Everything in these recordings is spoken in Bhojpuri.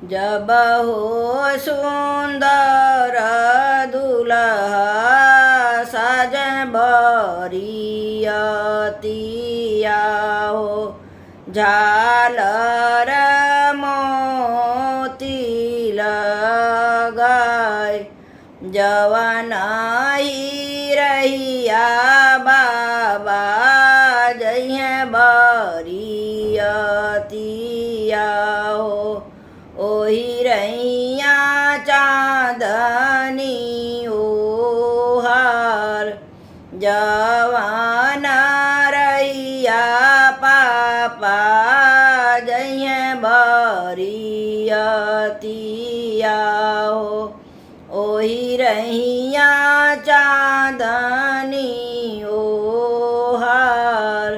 जब हो सुंदर दुल्हा साजन बरियतिया हो झालर मोती लगाए जवन ही रहिया बाबा जइहे बरियतिया हो ओही रैया चाँदनी ओहार जवान रैया पापा जइहे बरियतिया हो ओही रैया चाँदनी ओहार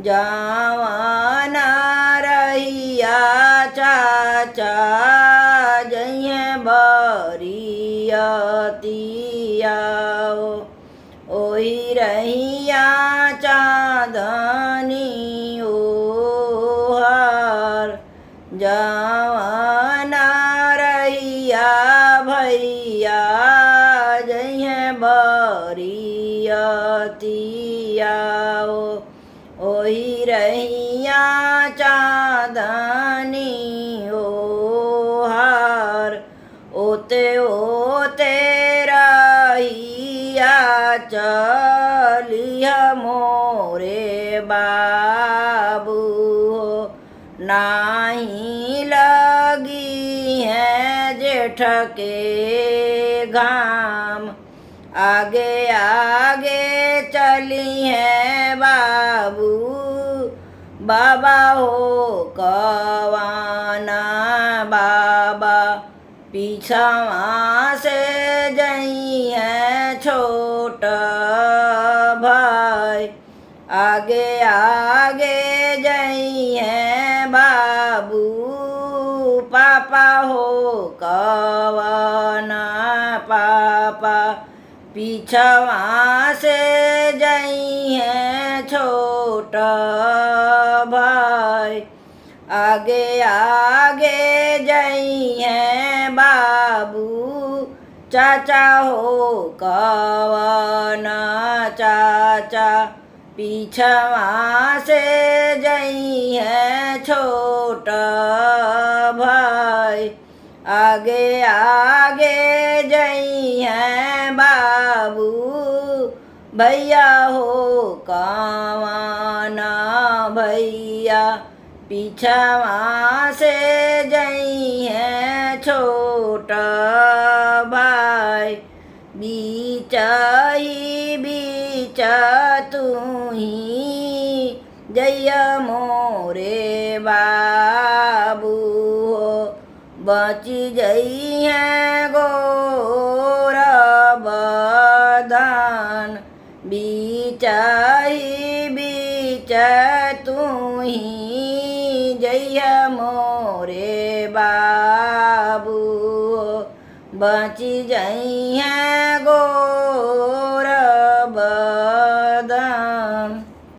जवान रैया चाचा जइहे बरियतिया हो ओही रैया चाँदनी ओहार जवान रैया भैया जइहे बरियतिया हो ओही रैया चाँदनी ओहार ओते ओते रहिया चलिह मोरे बाबू हो नाही लगी है जेठ के घाम आगे आगे चली है बाबू बाबा हो कवाना बाबा पीछावा से जई है छोट भाई आगे आगे जई है बाबू पापा हो कवाना पापा पीछवा से जई है छोट भाई आगे आगे जई है बाबू चाचा हो कवाना चाचा पीछवा से जई है छोट भाई आगे आगे जई है बाबू भैया हो कवाना भैया पीछवा से जई है छोट भाई बीच ही बीच तू ही जय मोरे बाबू हो बची जई है गोर बदन बीच ही बीच तू ही जय मोरे बाबू बची जई है